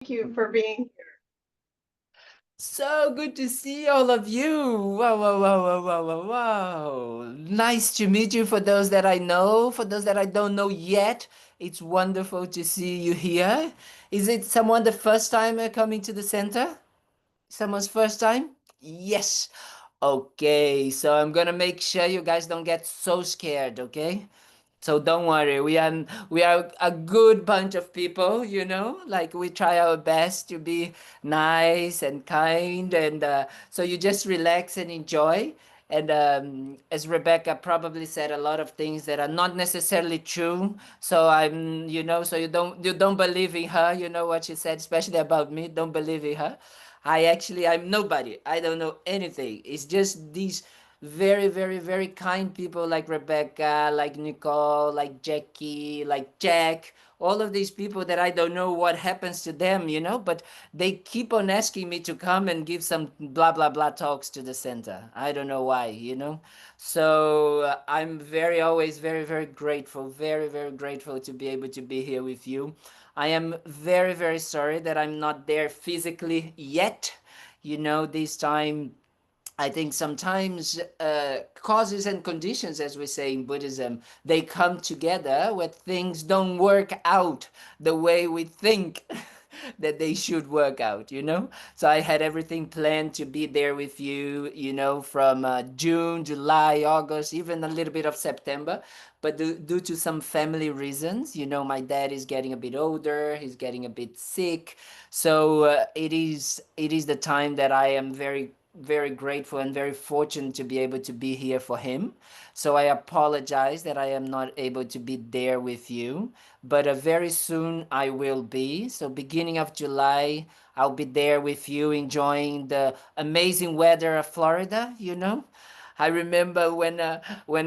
Thank you for being here. So good to see all of you. Wow, wow, wow, wow, wow, wow, wow. Nice to meet you for those that I know. For those that I don't know yet, it's wonderful to see you here. Is it someone the first time coming to the center? Someone's first time? Yes. Okay, so I'm gonna make sure you guys don't get so scared, okay? So don't worry, we are a good bunch of people, like we try our best to be nice and kind, and so you just relax and enjoy. And as Rebecca probably said a lot of things that are not necessarily true. So so you don't believe in her. You know what she said, especially about me. Don't believe in her. I'm nobody. I don't know anything. It's just these very, very, very kind people like Rebecca, like Nicole, like Jackie, like Jack, all of these people that I don't know what happens to them, but they keep on asking me to come and give some blah, blah, blah talks to the center. I don't know why. So I'm always very, very grateful, very, very grateful to be able to be here with you. I am very, very sorry that I'm not there physically yet. This time I think sometimes causes and conditions, as we say in Buddhism, they come together where things don't work out the way we think that they should work out. So I had everything planned to be there with you, from June, July, August, even a little bit of September. But due to some family reasons, my dad is getting a bit older, he's getting a bit sick. So it is the time that I am very very grateful and very fortunate to be able to be here for him. So I apologize that I am not able to be there with you, but very soon I will be. So beginning of July, I'll be there with you enjoying the amazing weather of Florida. I remember when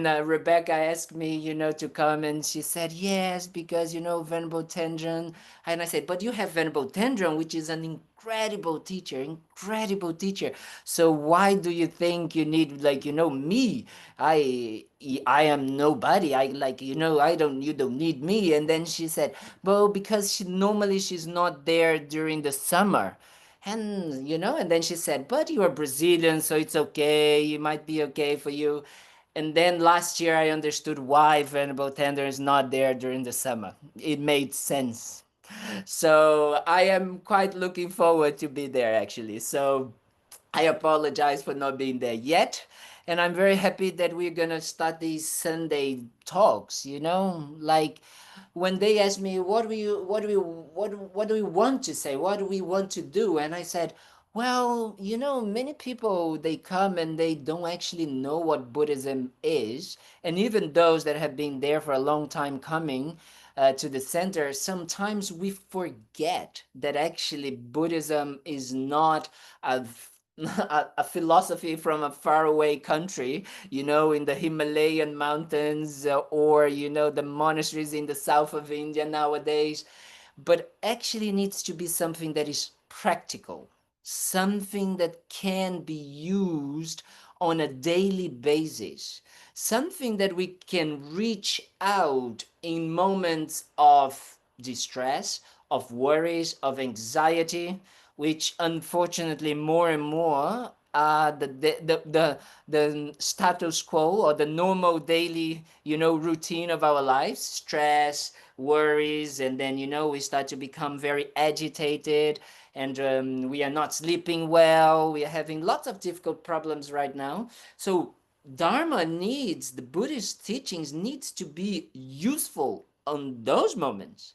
Rebecca asked me, to come, and she said yes because Venerable Tendron, and I said, but you have Venerable Tendron, which is an incredible teacher, incredible teacher. So why do you think you need me? I am nobody. I don't. You don't need me. And then she said, well, because normally she's not there during the summer. And then she said, but you are Brazilian, so it's okay. It might be okay for you. And then last year I understood why Venerable Tender is not there during the summer. It made sense. So I am quite looking forward to be there actually. So I apologize for not being there yet. And I'm very happy that we're gonna start these Sunday talks. Like when they asked me what do we want to say? What do we want to do? And I said, well, many people they come and they don't actually know what Buddhism is. And even those that have been there for a long time coming to the center, sometimes we forget that actually Buddhism is not a a philosophy from a faraway country, in the Himalayan mountains, or, the monasteries in the south of India nowadays, but actually needs to be something that is practical, something that can be used on a daily basis, something that we can reach out in moments of distress, of worries, of anxiety, which unfortunately more and more the status quo or the normal daily routine of our lives, stress, worries, and then we start to become very agitated, and we are not sleeping well, we are having lots of difficult problems right now. So the Buddhist teachings needs to be useful on those moments.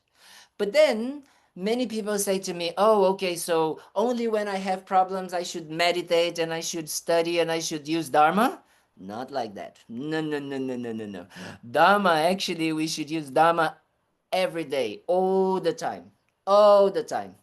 But then many people say to me, oh, okay, so only when I have problems I should meditate and I should study and I should use Dharma? Not like that. No, no, no, no, no, no, no. Dharma, actually, we should use Dharma every day, all the time, all the time.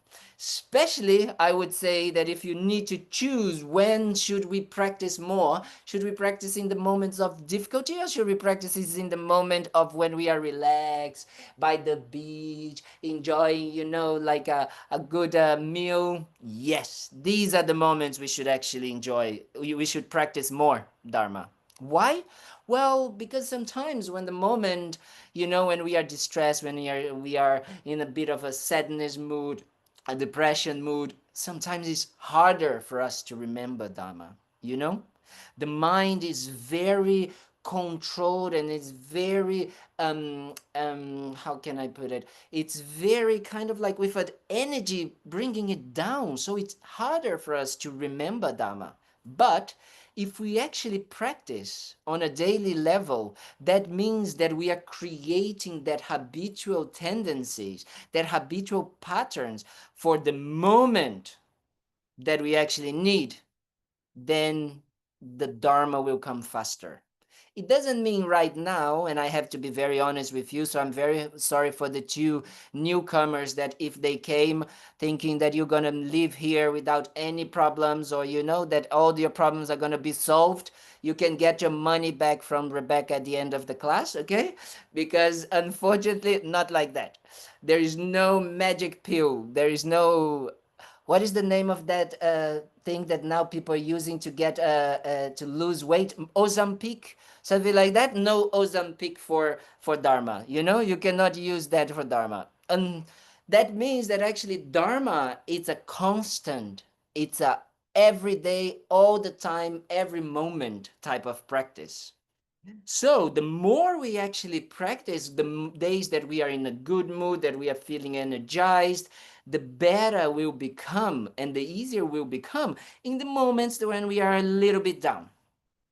Especially, I would say that if you need to choose when should we practice more, should we practice in the moments of difficulty, or should we practice in the moment of when we are relaxed by the beach, enjoying, like a good meal? Yes, these are the moments we should actually enjoy. We should practice more Dharma. Why? Well, because sometimes when the moment, when we are distressed, when we are in a bit of a sadness mood, a depression mood, sometimes it's harder for us to remember Dharma, you know? The mind is very controlled and it's very how can I put it, it's very kind of like with an energy bringing it down, so it's harder for us to remember Dharma. But if we actually practice on a daily level, that means that we are creating that habitual tendencies, that habitual patterns for the moment that we actually need, then the Dharma will come faster. It doesn't mean right now, and I have to be very honest with you, so I'm very sorry for the two newcomers that if they came thinking that you're going to live here without any problems, or you know that all your problems are going to be solved, you can get your money back from Rebecca at the end of the class, okay? Because unfortunately, not like that. There is no magic pill. There is no, what is the name of that thing that now people are using to get to lose weight? Ozempic, something like that. No Ozempic for Dharma. You know, you cannot use that for Dharma, and that means that actually Dharma is a constant. It's a everyday, all the time, every moment type of practice. So the more we actually practice, the days that we are in a good mood, that we are feeling energized, the better we'll become and the easier we'll become in the moments when we are a little bit down.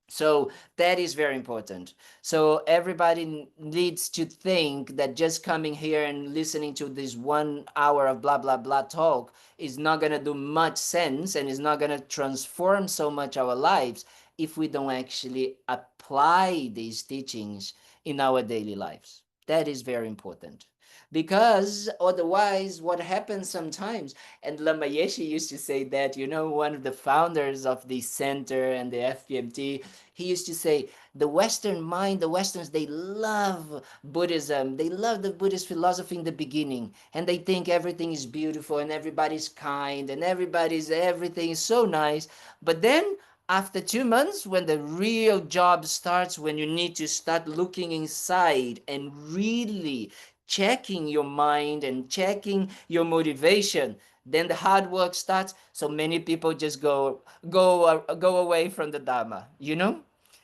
So that is very important. So everybody needs to think that just coming here and listening to this 1 hour of blah, blah, blah talk is not going to do much sense and is not going to transform so much our lives if we don't actually apply these teachings in our daily lives. That is very important. Because otherwise, what happens sometimes, and Lama Yeshe used to say that, you know, one of the founders of the center and the FPMT, he used to say, the Western mind, the Westerns, they love Buddhism. They love the Buddhist philosophy in the beginning. And they think everything is beautiful and everybody's kind and everything is so nice. But then after 2 months, when the real job starts, when you need to start looking inside and really checking your mind and checking your motivation, then the hard work starts. So many people just go away from the Dharma, you know.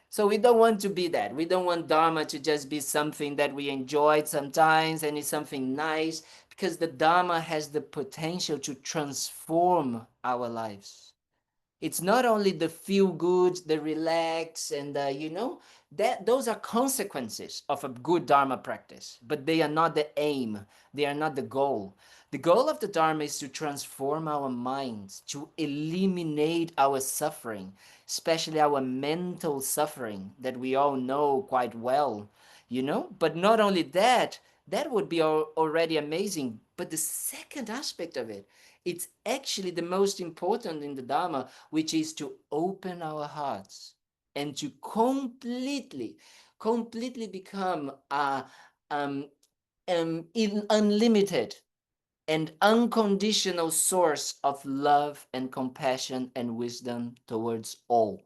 So we don't want to be that. We don't want Dharma to just be something that we enjoyed sometimes and it's something nice, because the Dharma has the potential to transform our lives. It's not only the feel good, the relax, and you know, that those are consequences of a good Dharma practice, but they are not the aim. They are not the goal. The goal of the Dharma is to transform our minds, to eliminate our suffering, especially our mental suffering that we all know quite well, you know. But not only that, that would be already amazing. But the second aspect of it, it's actually the most important in the Dharma, which is to open our hearts and to completely become a unlimited and unconditional source of love and compassion and wisdom towards all.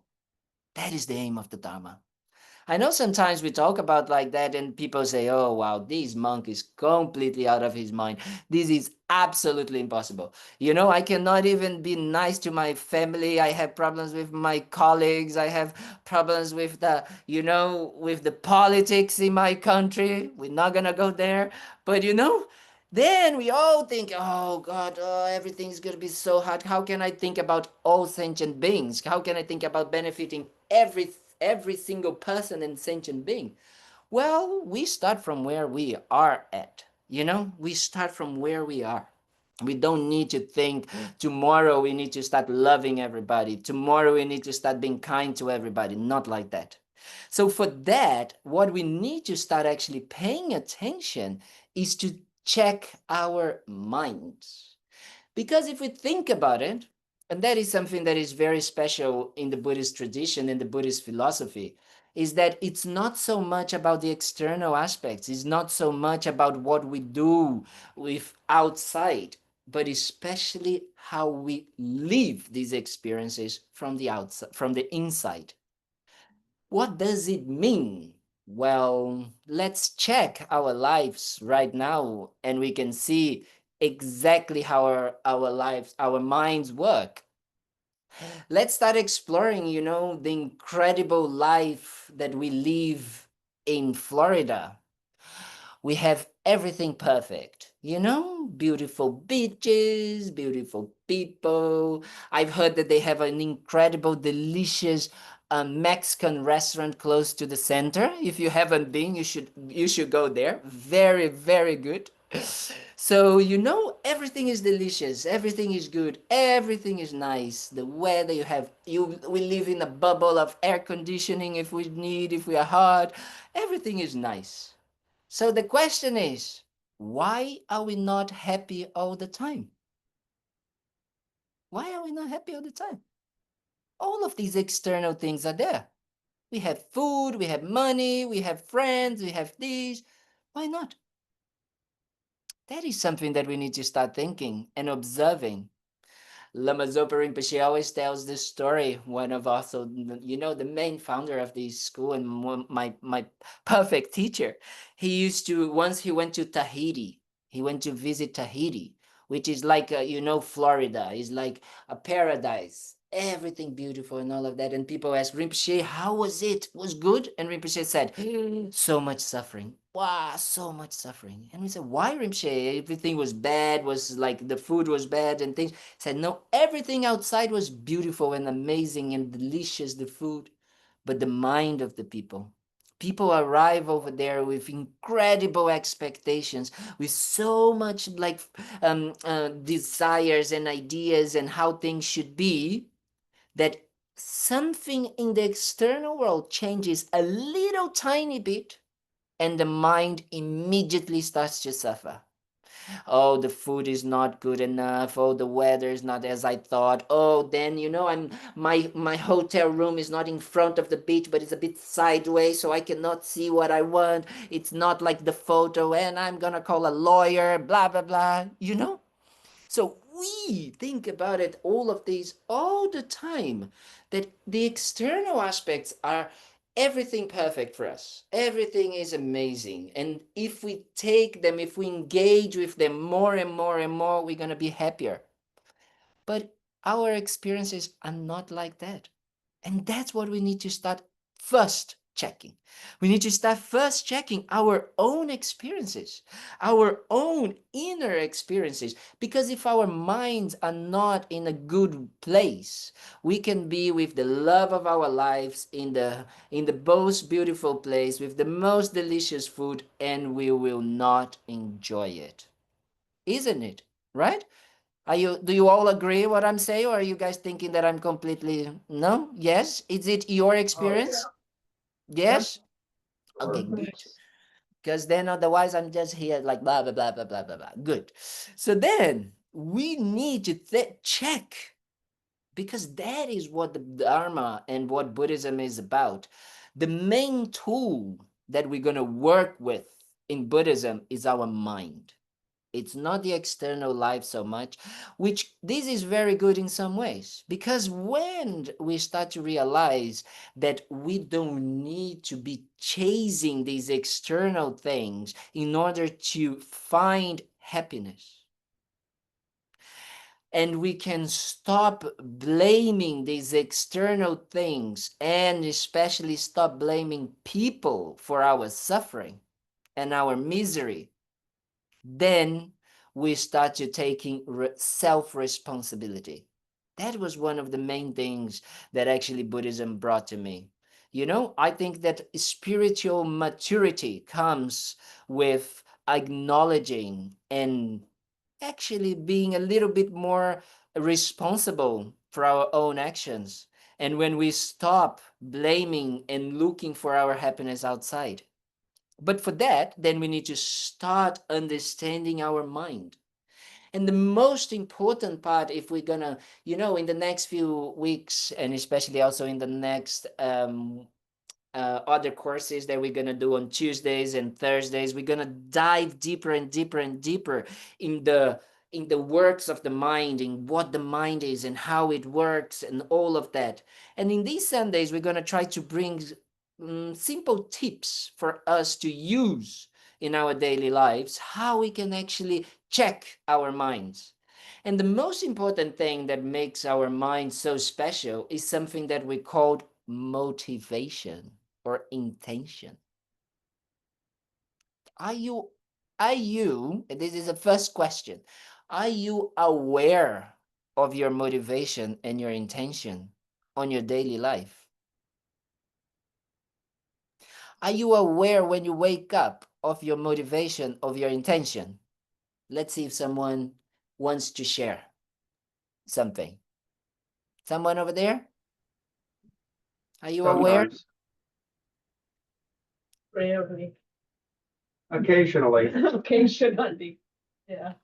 That is the aim of the Dharma. I know sometimes we talk about like that and people say, oh, wow, this monk is completely out of his mind. This is absolutely impossible. You know, I cannot even be nice to my family. I have problems with my colleagues. I have problems with the, you know, with the politics in my country. We're not going to go there. But, you know, then we all think, oh God, oh, everything's going to be so hard. How can I think about all sentient beings? How can I think about benefiting every single person and sentient being? Well, we start from where we are at. You know, we start from where we are. We don't need to think tomorrow we need to start loving everybody. Tomorrow we need to start being kind to everybody. Not like that. So for that, what we need to start actually paying attention is to check our minds. Because if we think about it, and that is something that is very special in the Buddhist tradition, in the Buddhist philosophy, is that it's not so much about the external aspects, it's not so much about what we do with outside, but especially how we live these experiences from the outside, from the inside. What does it mean? Well, let's check our lives right now and we can see exactly how our lives, our minds work. Let's start exploring, the incredible life that we live in Florida. We have everything perfect, beautiful beaches, beautiful people. I've heard that they have an incredible, delicious Mexican restaurant close to the center. If you haven't been, you should go there. Very, very good. So, everything is delicious, everything is good, everything is nice. The weather you have, we live in a bubble of air conditioning if we need, if we are hot. Everything is nice. So the question is, why are we not happy all the time? Why are we not happy all the time? All of these external things are there. We have food, we have money, we have friends, we have these. Why not? That is something that we need to start thinking and observing. Lama Zopa Rinpoche always tells this story. One of also, the main founder of this school and my perfect teacher. Once he went to Tahiti. He went to visit Tahiti, which is like, Florida. It's like a paradise. Everything beautiful and all of that. And people ask Rinpoche, how was it? Was good? And Rinpoche said, so much suffering. Wow, so much suffering. And we said, why, Rinpoche? Everything was bad, was like the food was bad and things. Said, no, everything outside was beautiful and amazing and delicious, the food, but the mind of the people. People arrive over there with incredible expectations, with so much like desires and ideas and how things should be, that something in the external world changes a little tiny bit and the mind immediately starts to suffer. Oh, the food is not good enough. Oh, the weather is not as I thought. Oh, then I'm my hotel room is not in front of the beach, but it's a bit sideways, so I cannot see what I want. It's not like the photo, and I'm gonna call a lawyer, blah blah blah. So we think about it, all of these, all the time, that the external aspects are everything perfect for us. Everything is amazing. And if we take them, if we engage with them more and more and more, we're going to be happier. But our experiences are not like that. And that's what we need to start first checking. We need to start first checking our own experiences, our own inner experiences. Because if our minds are not in a good place, we can be with the love of our lives in the most beautiful place with the most delicious food, and we will not enjoy it. Isn't it? Right? Do you all agree what I'm saying, or are you guys thinking that I'm completely no? Yes? Is it your Oh yeah, experience? yeah, Yes? Okay, sure. good. Because then otherwise I'm just here like blah blah blah blah blah blah blah. Good. So then we need to check, because that is what the Dharma and what Buddhism is about. The main tool that we're gonna work with in Buddhism is our mind. It's not the external life so much, which this is very good in some ways, because when we start to realize that we don't need to be chasing these external things in order to find happiness, and we can stop blaming these external things, and especially stop blaming people for our suffering and our misery, then we start to taking self-responsibility. That was one of the main things that actually Buddhism brought to me. I think that spiritual maturity comes with acknowledging and actually being a little bit more responsible for our own actions. And when we stop blaming and looking for our happiness outside. But for that, then we need to start understanding our mind. And the most important part, if we're gonna, in the next few weeks, and especially also in the next other courses that we're gonna do on Tuesdays and Thursdays, we're gonna dive deeper and deeper and deeper in the works of the mind, in what the mind is and how it works and all of that. And in these Sundays, we're gonna try to bring simple tips for us to use in our daily lives, how we can actually check our minds. And the most important thing that makes our mind so special is something that we call motivation or intention. Are you, and this is the first question, are you aware of your motivation and your intention on your daily life? Are you aware when you wake up of your motivation, of your intention? Let's see if someone wants to share something. Someone over there? Are you aware? Sometimes. Rarely. Occasionally. Occasionally. Yeah.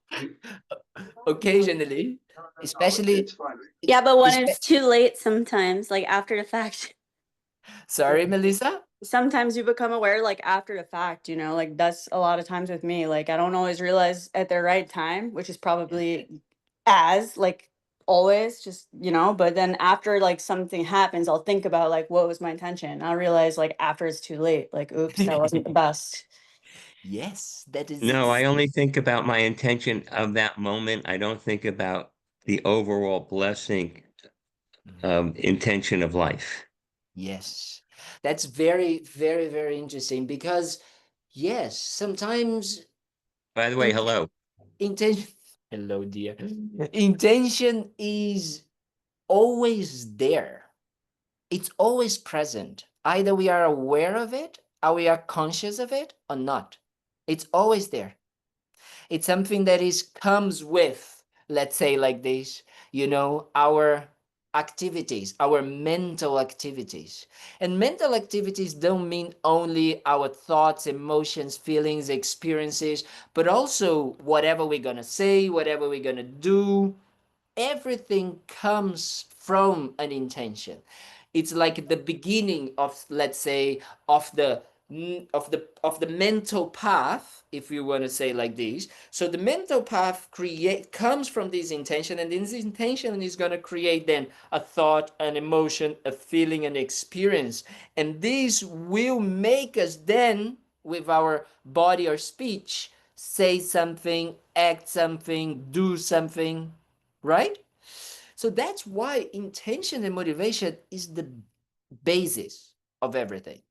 Occasionally, especially. It's fine. Yeah, but when espe- it's too late sometimes, like after the fact, Sorry, Melissa? sometimes you become aware like after the fact, you know, like that's a lot of times with me. Like I don't always realize at the right time, which is probably as like always just, you know, but then after like something happens, I'll think about like what was my intention. I'll realize like after it's too late, like oops, that wasn't the best. Yes, that is No, I only think about my intention of that moment. I don't think about the overall blessing intention of life. Yes, that's very, very, very interesting because, yes, sometimes By the way, hello. intention. Hello, dear. Intention is always there. It's always present. Either we are aware of it, or we are conscious of it, or not. It's always there. It's something that comes with, let's say like this, our activities, our mental activities. And mental activities don't mean only our thoughts, emotions, feelings, experiences, but also whatever we're going to say, whatever we're going to do. Everything comes from an intention. It's like the beginning of, let's say, of the mental path, if you want to say like this. So the mental path comes from this intention, and this intention is going to create then a thought, an emotion, a feeling, an experience, and this will make us then, with our body or speech, say something, act something, do something, right? So that's why intention and motivation is the basis of everything.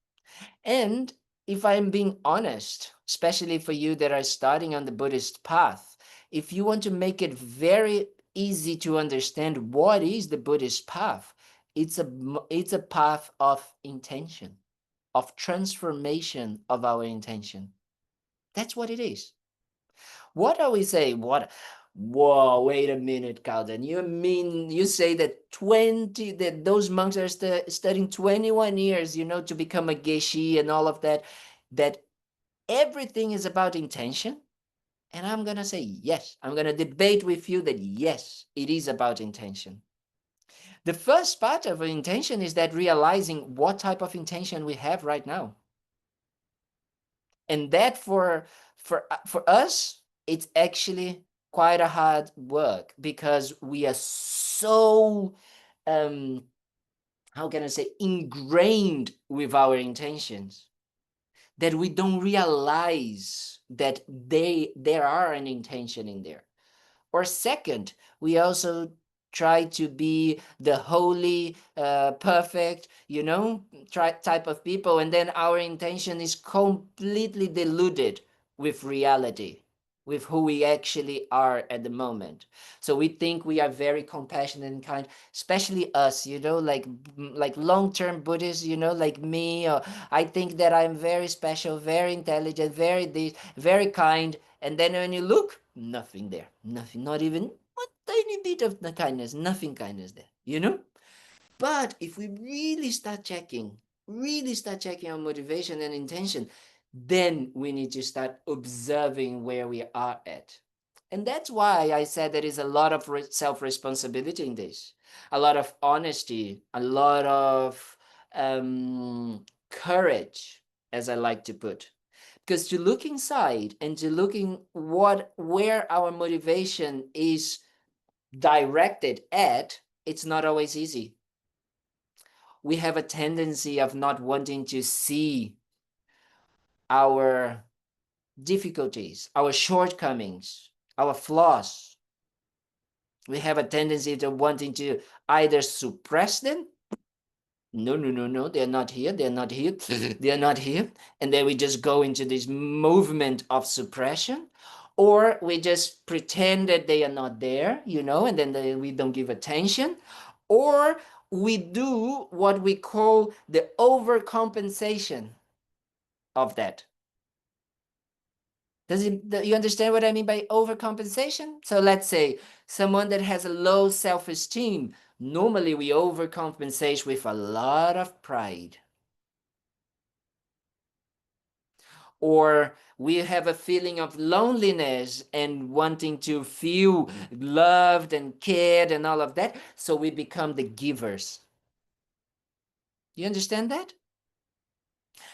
And if I'm being honest, especially for you that are starting on the Buddhist path, if you want to make it very easy to understand what is the Buddhist path, it's a path of intention, of transformation of our intention. That's what it is. What are we saying? What? Whoa, wait a minute, Kalden. You mean you say that those monks are studying 21 years, to become a geshe and all of that, that everything is about intention? And I'm going to say yes. I'm going to debate with you that yes, it is about intention. The first part of intention is that realizing what type of intention we have right now. And that for us, it's actually quite a hard work because we are so how can I say, ingrained with our intentions that we don't realize that there are an intention in there. Or second, we also try to be the holy, perfect, type of people, and then our intention is completely diluted with reality, with who we actually are at the moment. So we think we are very compassionate and kind, especially us, like long-term Buddhists, like me. Or I think that I'm very special, very intelligent, very kind. And then when you look, nothing there, nothing, not even a tiny bit of the kindness, nothing kindness there. But if we really start checking our motivation and intention, then we need to start observing where we are at. And that's why I said there is a lot of self-responsibility in this, a lot of honesty, a lot of courage, as I like to put. Because to look inside and to looking where our motivation is directed at, it's not always easy. We have a tendency of not wanting to see our difficulties, our shortcomings, our flaws, we have a tendency to wanting to either suppress them. No, they're not here, they're not here, they're not here. And then we just go into this movement of suppression, or we just pretend that they are not there, and then we don't give attention, or we do what we call the overcompensation of that. Do you understand what I mean by overcompensation? So let's say someone that has a low self-esteem, normally we overcompensate with a lot of pride. Or we have a feeling of loneliness and wanting to feel loved and cared and all of that, so we become the givers. You understand that?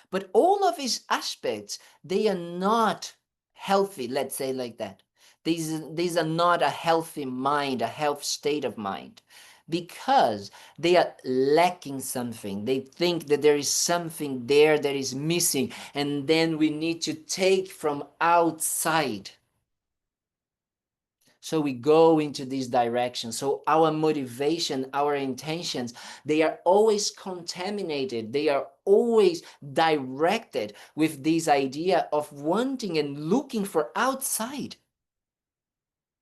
But all of these aspects, they are not healthy, let's say like that. These are not a healthy mind, a health state of mind, because they are lacking something. They think that there is something there that is missing, and then we need to take from outside. So we go into this direction. So our motivation, our intentions, they are always contaminated. They are always directed with this idea of wanting and looking for outside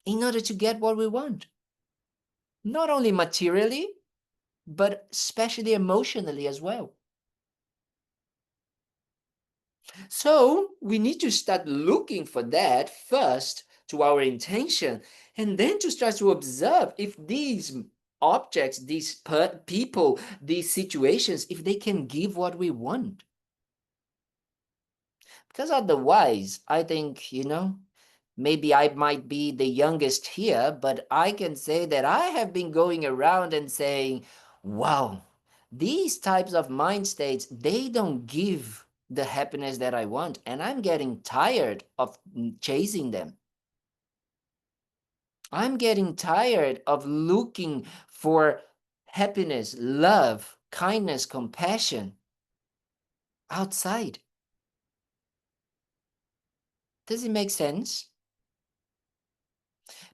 in order to get what we want. Not only materially, but especially emotionally as well. So we need to start looking for that first to our intention, and then to start to observe if these objects, these people, these situations, if they can give what we want. Because otherwise, I think, maybe I might be the youngest here, but I can say that I have been going around and saying, wow, these types of mind states, they don't give the happiness that I want, and I'm getting tired of chasing them. I'm getting tired of looking for happiness, love, kindness, compassion outside. Does it make sense?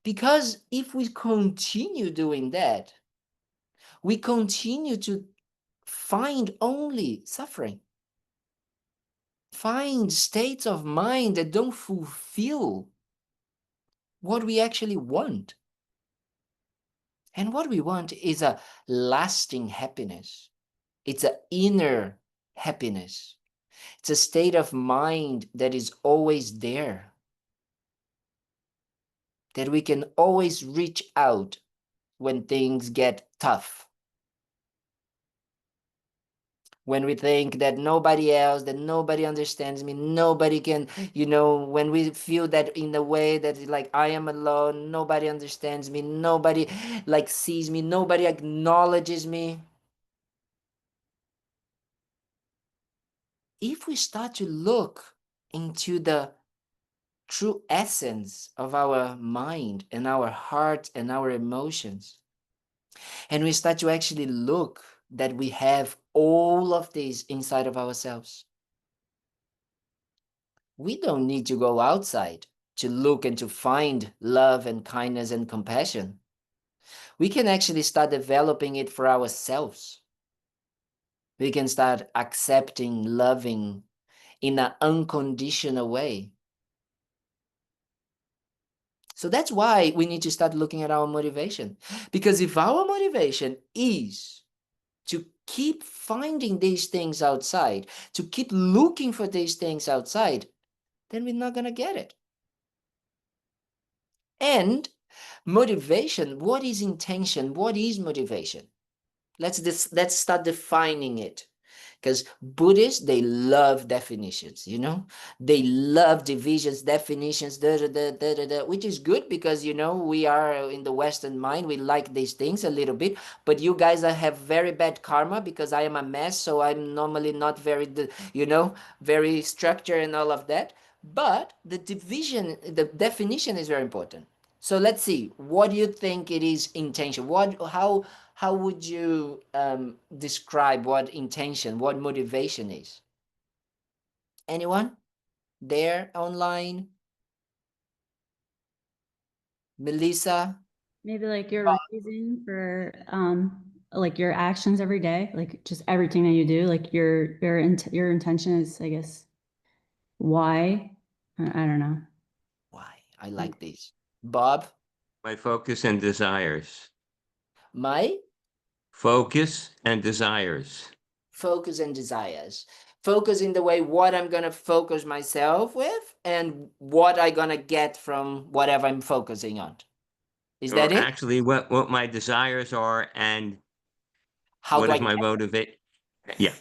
Because if we continue doing that, we continue to find only suffering. Find states of mind that don't fulfill what we actually want. And what we want is a lasting happiness. It's an inner happiness. It's a state of mind that is always there, that we can always reach out when things get tough. When we think that nobody else, that nobody understands me, nobody can, when we feel that in the way that like I am alone, nobody understands me, nobody like sees me, nobody acknowledges me. If we start to look into the true essence of our mind and our heart and our emotions, and we start to actually look that we have all of this inside of ourselves, we don't need to go outside to look and to find love and kindness and compassion. We can actually start developing it for ourselves. We can start accepting, loving in an unconditional way. So that's why we need to start looking at our motivation. Because if our motivation is to keep finding these things outside, to keep looking for these things outside, then we're not going to get it. And motivation, what is intention? What is motivation? Let's start defining it. Because Buddhists, they love definitions, They love divisions, definitions, which is good because, we are in the Western mind. We like these things a little bit. But you guys have very bad karma because I am a mess. So I'm normally not very, very structured and all of that. But the definition is very important. So let's see, what do you think it is intention? How would you describe what intention, what motivation is? Anyone? there online? Melissa? Maybe like your reason for like your actions every day, like just everything that you do, like your intention is, I guess, why? I don't know. Why? I like this. Bob? My focus and desires. My Focus and desires. focus and desires. Focus in the way what I'm gonna focus myself with and what I'm gonna get from whatever I'm focusing on. Is that Or it? actually what my desires are and How what do I is my get motivate? Yeah.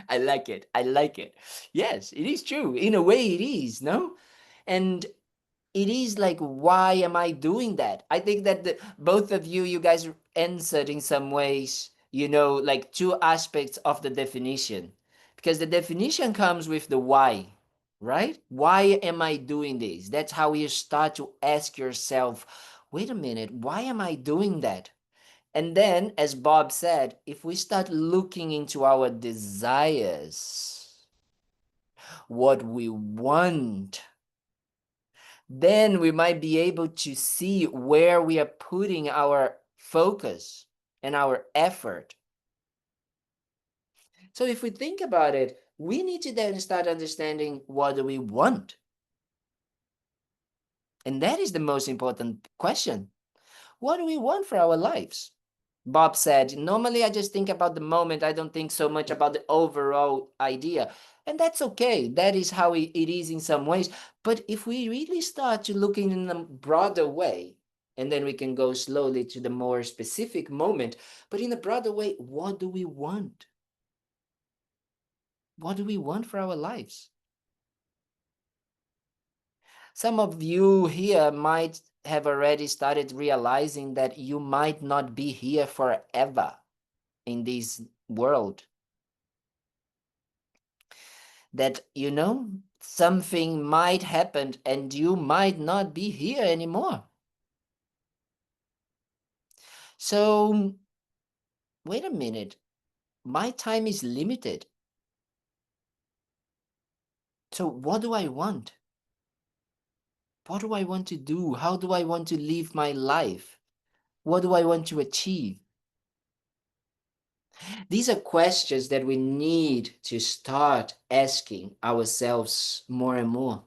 I like it. I like it. Yes, it is true. In a way, it is, no? And it is like, why am I doing that? I think that both of you guys answered in some ways, like two aspects of the definition. Because the definition comes with the why, right? Why am I doing this? That's how you start to ask yourself, wait a minute, why am I doing that? And then, as Bob said, if we start looking into our desires, what we want, then we might be able to see where we are putting our focus and our effort. So if we think about it, we need to then start understanding what do we want. And that is the most important question. What do we want for our lives? Bob said, normally I just think about the moment. I don't think so much about the overall idea. And that's okay. That is how it is in some ways. But if we really start to look in a broader way, and then we can go slowly to the more specific moment, but in a broader way, what do we want? What do we want for our lives? Some of you here might have already started realizing that you might not be here forever in this world. That, something might happen and you might not be here anymore. So, wait a minute. My time is limited. So what do I want? What do I want to do? How do I want to live my life? What do I want to achieve? These are questions that we need to start asking ourselves more and more.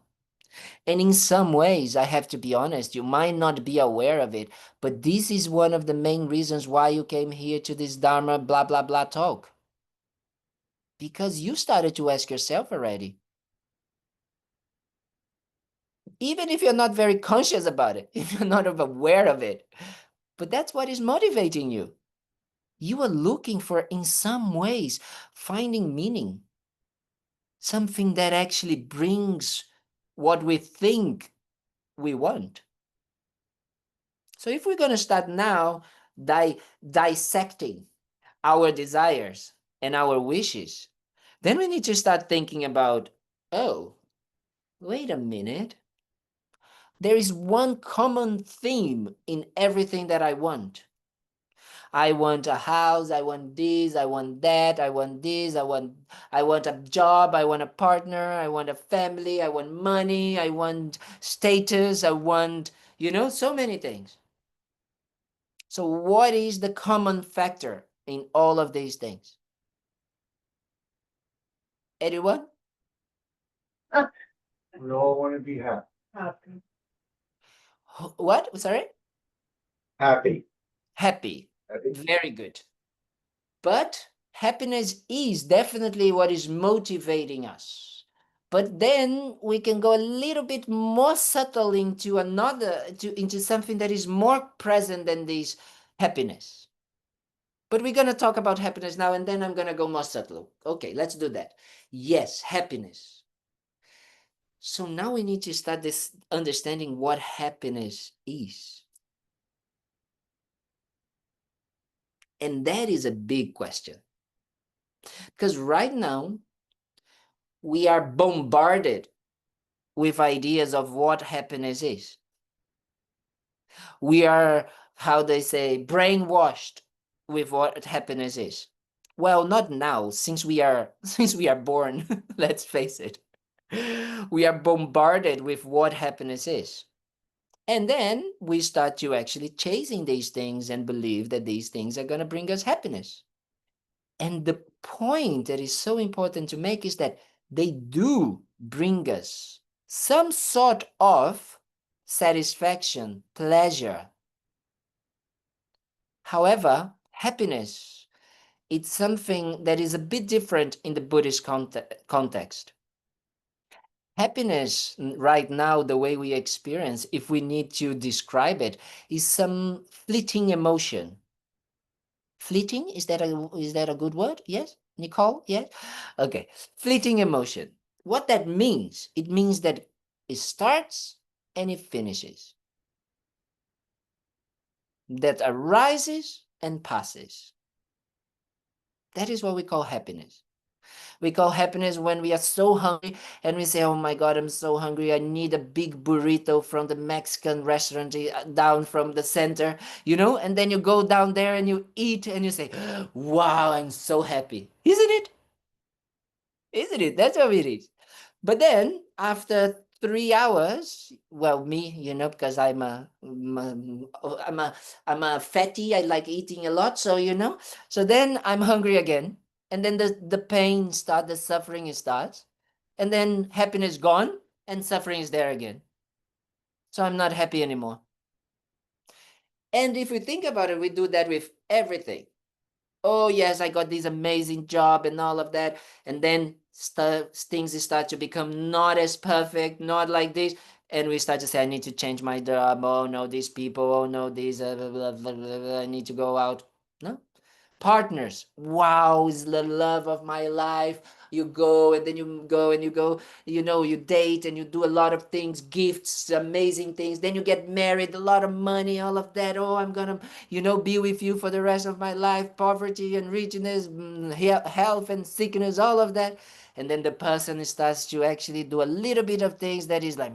And in some ways, I have to be honest, you might not be aware of it, but this is one of the main reasons why you came here to this Dharma blah, blah, blah talk. Because you started to ask yourself already. Even if you're not very conscious about it, if you're not aware of it, but that's what is motivating you. You are looking for, in some ways, finding meaning. Something that actually brings what we think we want. So if we're going to start now dissecting our desires and our wishes, then we need to start thinking about, oh, wait a minute. There is one common theme in everything that I want. I want a house, I want this, I want that, I want this, I want a job, I want a partner, I want a family, I want money, I want status, I want, so many things. So what is the common factor in all of these things? Anyone? We all want to be happy. Happy. What? Sorry? Happy. Happy. Happy. Very good. But happiness is definitely what is motivating us. But then we can go a little bit more subtle into into something that is more present than this happiness. But we're going to talk about happiness now, and then I'm going to go more subtle. Okay, let's do that. Yes, happiness. So now we need to start this understanding what happiness is. And that is a big question. Because right now, we are bombarded with ideas of what happiness is. We are, how they say, brainwashed with what happiness is. Well, not now, since we are born, let's face it. We are bombarded with what happiness is. And then we start to actually chasing these things and believe that these things are going to bring us happiness. And the point that is so important to make is that they do bring us some sort of satisfaction, pleasure. However, happiness, it's something that is a bit different in the Buddhist context. Happiness right now, the way we experience, if we need to describe it, is some fleeting emotion. Fleeting, is that a good word? Yes, Nicole? Yes. Okay. Fleeting emotion. What that means, it means that it starts and it finishes. That arises and passes. That is what we call happiness. We call happiness when we are so hungry and we say, oh my God, I'm so hungry. I need a big burrito from the Mexican restaurant down from the center, and then you go down there and you eat and you say, wow, I'm so happy. Isn't it? Isn't it? That's what it is. But then after 3 hours, well, me, because I'm a fatty. I like eating a lot. So, so then I'm hungry again. And then the pain starts, the suffering starts. And then happiness gone and suffering is there again. So I'm not happy anymore. And if we think about it, we do that with everything. Oh yes, I got this amazing job and all of that, and then things start to become not as perfect, not like this, and we start to say, I need to change my job. Oh no, these people. Oh no, these blah, blah, blah, blah, blah. I need to go out. No. Partners, wow, is the love of my life. You go and then you go and you go, you date and you do a lot of things, gifts, amazing things. Then you get married, a lot of money, all of that. Oh, I'm gonna, be with you for the rest of my life. Poverty and richness, health and sickness, all of that. And then the person starts to actually do a little bit of things that is like,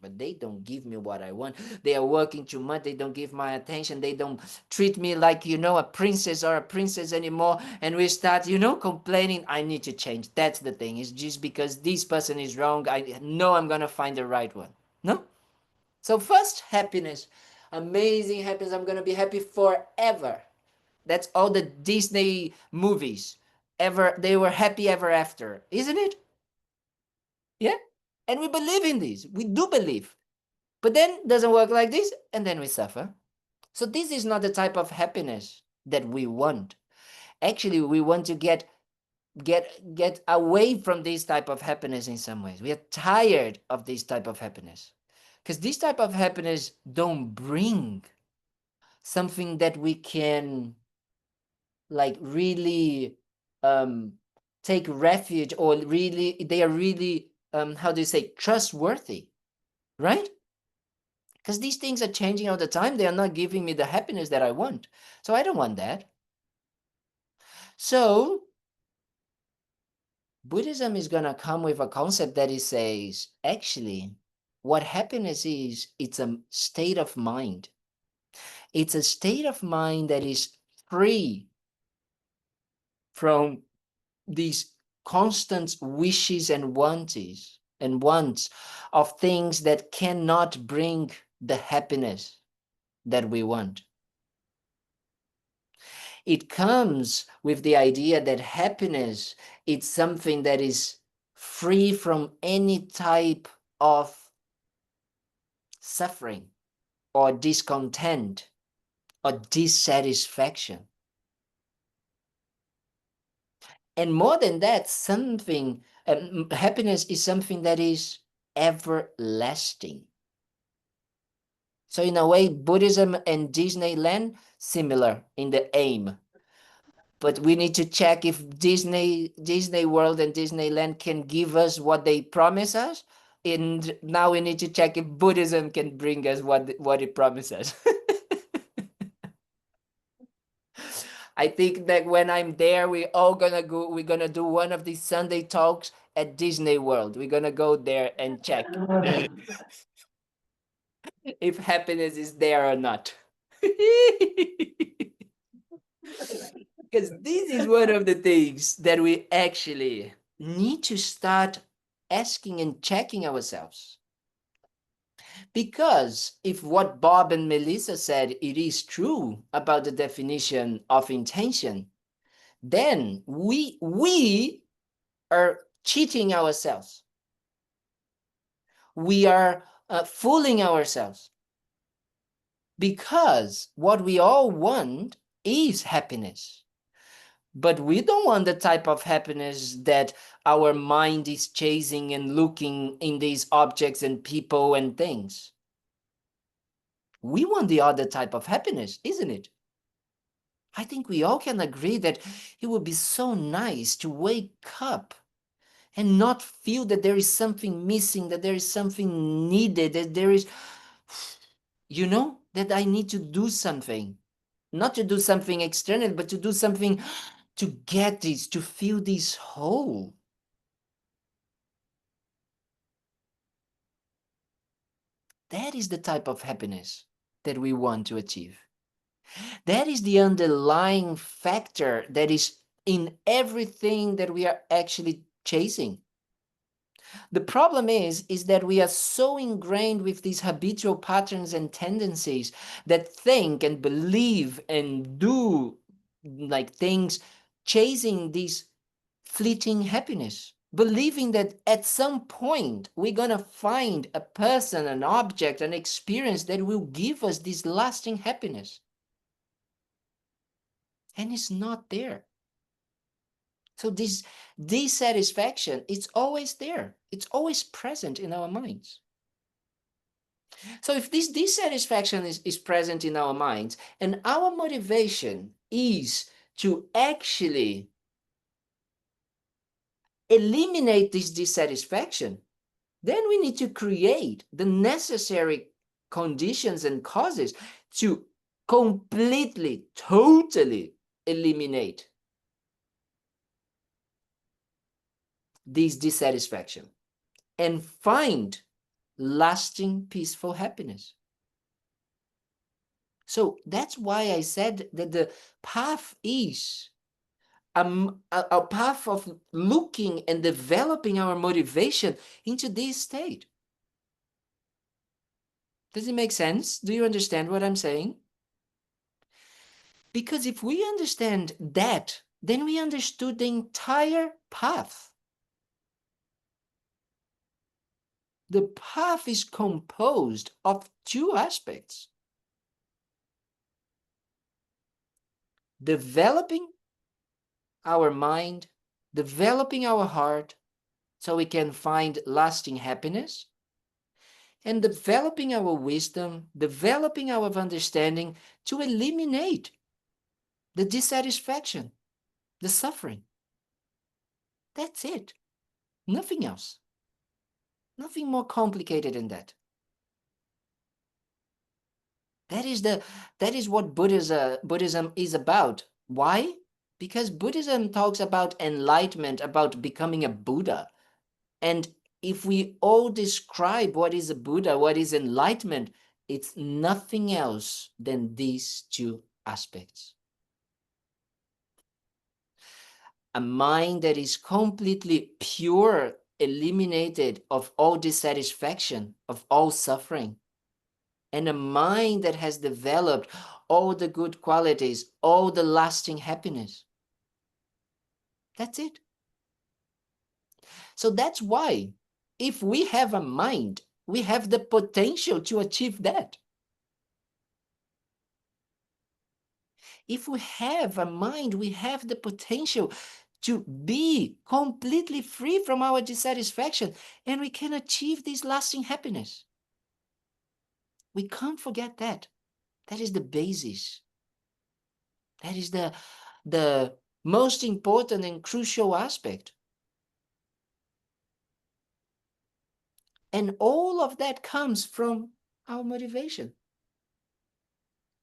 but they don't give me what I want. They are working too much. They don't give my attention. They don't treat me like, a princess or a princess anymore. And we start, complaining. I need to change. That's the thing. It's just because this person is wrong. I know I'm going to find the right one. No? So first, happiness. Amazing happiness. I'm going to be happy forever. That's all the Disney movies. They were happy ever after. Isn't it? Yeah? And we believe in this. We do believe. But then it doesn't work like this, and then we suffer. So this is not the type of happiness that we want. Actually, we want to get away from this type of happiness in some ways. We are tired of this type of happiness. Because this type of happiness don't bring something that we can like really take refuge, or really they are really how do you say, trustworthy, right? Because these things are changing all the time. They are not giving me the happiness that I want. So I don't want that. So Buddhism is going to come with a concept that it says, actually, what happiness is, it's a state of mind. It's a state of mind that is free from these constant wishes and wants of things that cannot bring the happiness that we want. It comes with the idea that happiness is something that is free from any type of suffering or discontent or dissatisfaction. And more than that, happiness is something that is everlasting. So in a way, Buddhism and Disneyland, similar in the aim. But we need to check if Disney World and Disneyland can give us what they promise us. And now we need to check if Buddhism can bring us what it promises. I think that when I'm there, we're gonna do one of these Sunday talks at Disney World. We're gonna go there and check if happiness is there or not. Because this is one of the things that we actually need to start asking and checking ourselves. Because if what Bob and Melissa said, it is true about the definition of intention, then we are cheating ourselves. We are fooling ourselves. Because what we all want is happiness. But we don't want the type of happiness that our mind is chasing and looking in these objects and people and things. We want the other type of happiness, isn't it? I think we all can agree that it would be so nice to wake up and not feel that there is something missing, that there is something needed, that there is, you know, that I need to do something. Not to do something external, but to do something to get this, to feel this whole. That is the type of happiness that we want to achieve. That is the underlying factor that is in everything that we are actually chasing. The problem is that we are so ingrained with these habitual patterns and tendencies that think and believe and do like things, chasing this fleeting happiness, believing that at some point we're going to find a person, an object, an experience that will give us this lasting happiness. And it's not there. So this dissatisfaction, it's always there. It's always present in our minds. So if this dissatisfaction is present in our minds, and our motivation is to actually eliminate this dissatisfaction, then we need to create the necessary conditions and causes to completely, totally eliminate this dissatisfaction and find lasting, peaceful happiness. So that's why I said that the path is a path of looking and developing our motivation into this state. Does it make sense? Do you understand what I'm saying? Because if we understand that, then we understood the entire path. The path is composed of two aspects: developing our mind, developing our heart so we can find lasting happiness, and developing our wisdom, developing our understanding to eliminate the dissatisfaction, the suffering. That's it. Nothing else. Nothing more complicated than that. That is what Buddhism is about. Why? Because Buddhism talks about enlightenment, about becoming a Buddha. And if we all describe what is a Buddha, what is enlightenment, it's nothing else than these two aspects. A mind that is completely pure, eliminated of all dissatisfaction, of all suffering, and a mind that has developed all the good qualities, all the lasting happiness. That's it. So that's why, if we have a mind, we have the potential to achieve that. If we have a mind, we have the potential to be completely free from our dissatisfaction, and we can achieve this lasting happiness. We can't forget that. That is the basis. That is the most important and crucial aspect. And all of that comes from our motivation.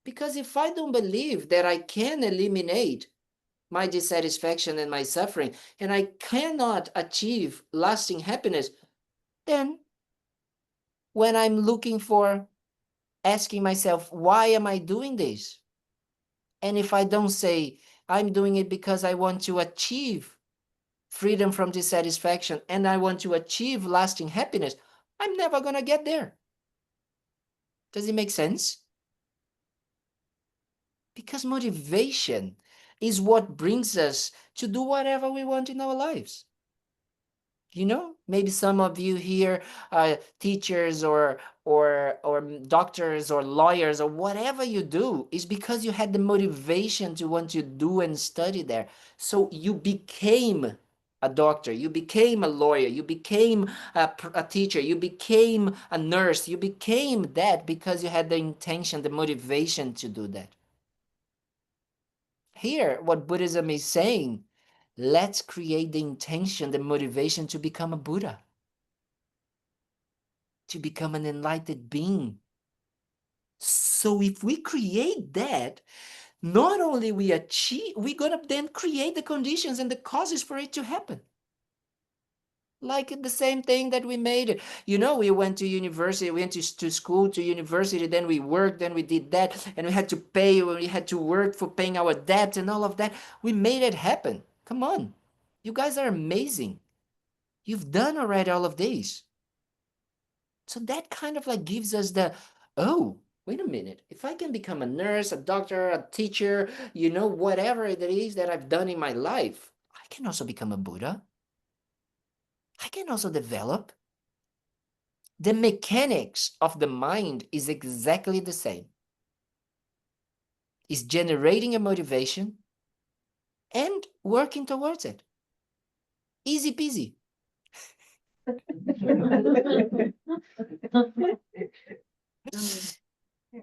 Because if I don't believe that I can eliminate my dissatisfaction and my suffering, and I cannot achieve lasting happiness, then when I'm looking for, asking myself, why am I doing this? And if I don't say, I'm doing it because I want to achieve freedom from dissatisfaction and I want to achieve lasting happiness, I'm never going to get there. Does it make sense? Because motivation is what brings us to do whatever we want in our lives. You know, maybe some of you here are teachers or doctors or lawyers or whatever you do is because you had the motivation to want to do and study there. So you became a doctor, you became a lawyer, you became a teacher, you became a nurse, you became that because you had the intention, the motivation to do that. Here, what Buddhism is saying, let's create the intention, the motivation to become a Buddha, to become an enlightened being. So if we create that, not only we achieve, we're going to then create the conditions and the causes for it to happen. Like the same thing that we made. You know, we went to university, we went to school, to university, then we worked, then we did that, and we had to pay, we had to work for paying our debt and all of that. We made it happen. Come on. You guys are amazing. You've done already all of these. So that kind of like gives us the, oh, wait a minute. If I can become a nurse, a doctor, a teacher, you know, whatever it is that I've done in my life, I can also become a Buddha. I can also develop. The mechanics of the mind is exactly the same. It's generating a motivation and working towards it. Easy peasy.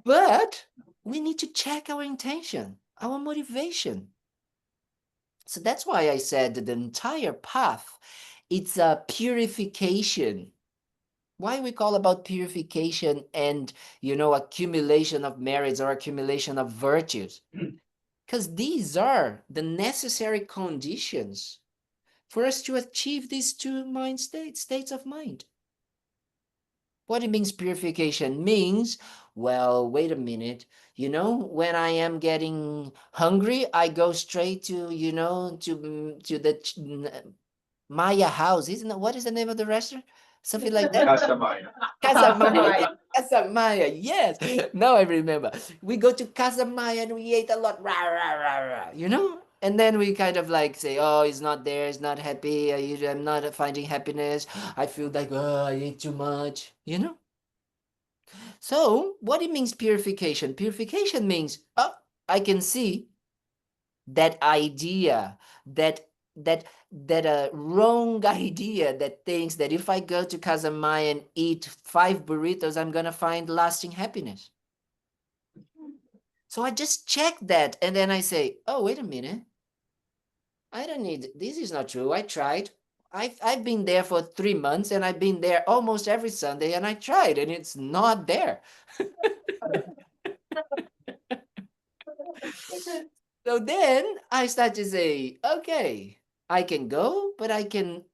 But we need to check our intention, our motivation. So that's why I said that the entire path, it's a purification. Why we call about purification and, you know, accumulation of merits or accumulation of virtues? Because these are the necessary conditions for us to achieve these two mind states of mind. What it means purification means, well, wait a minute, you know, when I am getting hungry, I go straight to, you know, to the Maya house, isn't it? What is the name of the restaurant? Something like that. Casamaya. Casa Maya. Yeah, Casa Maya. Yes. Now I remember. We go to Casa Maya and we ate a lot. Rah, rah, rah, rah, you know? And then we kind of like say, oh, he's not there. He's not happy. I'm not finding happiness. I feel like, oh, I ate too much, you know? So what it means purification? Purification means, oh, I can see that idea, that wrong idea that thinks that if I go to Casamaya and eat 5 burritos, I'm gonna find lasting happiness. So I just check that and then I say, oh, wait a minute. I don't need, this is not true. I tried. I've been there for 3 months and I've been there almost every Sunday and I tried and it's not there. So then I start to say, okay, I can go, but I'm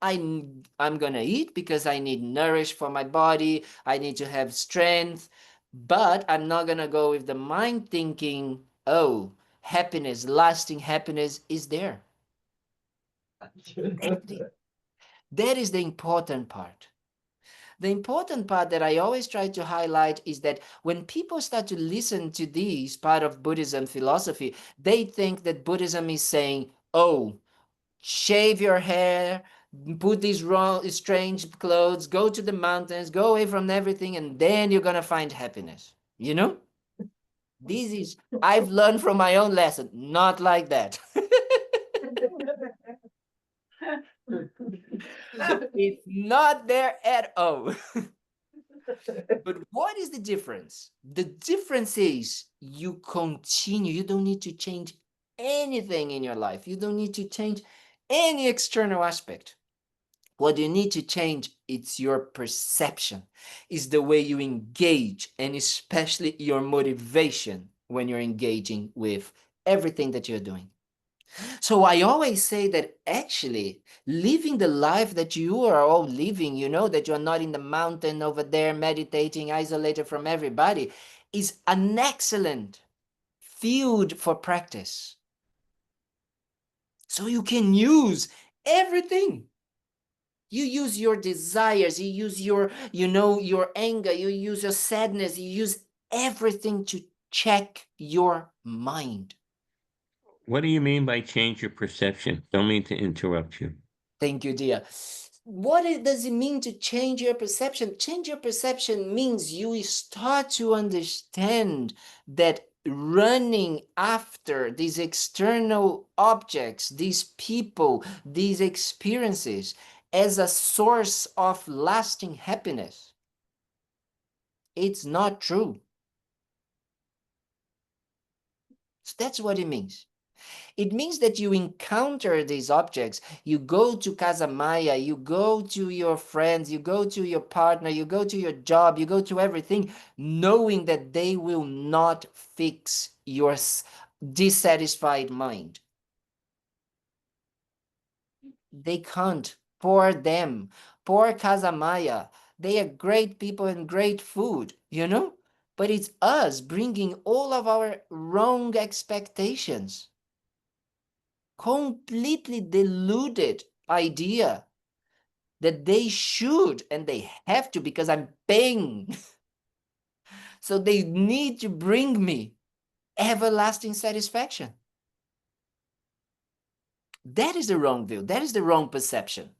gonna eat because I need nourish for my body. I need to have strength, but I'm not gonna go with the mind thinking, oh, happiness, lasting happiness is there. That is the important part. The important part that I always try to highlight is that when people start to listen to this part of Buddhism philosophy, they think that Buddhism is saying, oh, shave your hair, put these wrong, strange clothes, go to the mountains, go away from everything, and then you're going to find happiness. You know? This is, I've learned from my own lesson, not like that. It's not there at all. But what is the difference? The difference is you continue. You don't need to change anything in your life. You don't need to change any external aspect. What you need to change, it's your perception. It's the way you engage, and especially your motivation when you're engaging with everything that you're doing. So I always say that actually living the life that you are all living, you know, that you're not in the mountain over there meditating, isolated from everybody, is an excellent field for practice. So you can use everything. You use your desires, you use your, your anger, you use your sadness, you use everything to check your mind. What do you mean by change your perception? Don't mean to interrupt you. Thank you, dear. What does it mean to change your perception? Change your perception means you start to understand that running after these external objects, these people, these experiences as a source of lasting happiness, it's not true. So that's what it means. It means that you encounter these objects, you go to Casa Maya, you go to your friends, you go to your partner, you go to your job, you go to everything, knowing that they will not fix your dissatisfied mind. They can't. For them, for Casa Maya, they are great people and great food, But it's us bringing all of our wrong expectations. Completely deluded idea that they should and they have to because I'm paying. So they need to bring me everlasting satisfaction. That is the wrong view. That is the wrong perception.